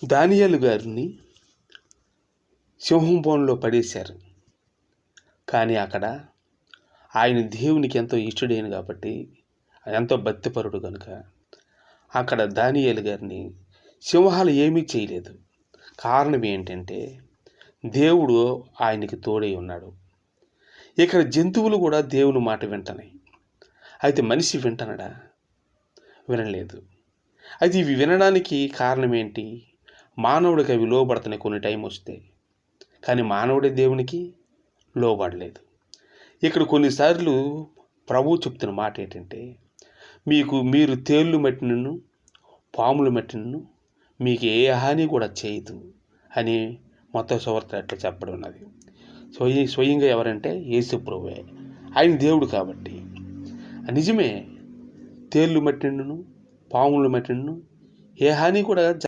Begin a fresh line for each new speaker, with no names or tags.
దానియేలు గారిని సింహం బోనులో పడేశారు. కానీ అక్కడ ఆయన దేవునికి ఎంతో ఇష్టడైన కాబట్టి, ఎంతో భక్తిపరుడు కనుక అక్కడ దానియేలు గారిని సింహాలు ఏమీ చేయలేదు. కారణం ఏంటంటే దేవుడు ఆయనకి తోడై ఉన్నాడు. ఇక్కడ జంతువులు కూడా దేవుని మాట వింటున్నాయి. అయితే మనిషి వింటనడా? వినలేదు. అయితే ఇవి వినడానికి కారణం ఏంటి? మానవుడికి అవి లోబడుతున్నాయి కొన్ని టైం వస్తే, కానీ మానవుడే దేవునికి లోబడలేదు. ఇక్కడ కొన్నిసార్లు ప్రభువు చెప్తున్న మాట ఏంటంటే, మీరు తేళ్ళు మట్టినను పాములు మట్టినను మీకు ఏ హాని కూడా చేయదు అని మత్తయి సువార్త అట్లా చెప్పడం ఉన్నది. స్వయంగా ఎవరంటే యేసు ప్రభువే. ఆయన దేవుడు కాబట్టి. నిజమే, తేళ్ళు మట్టినను పాములు మట్టినను ఏ హాని కూడా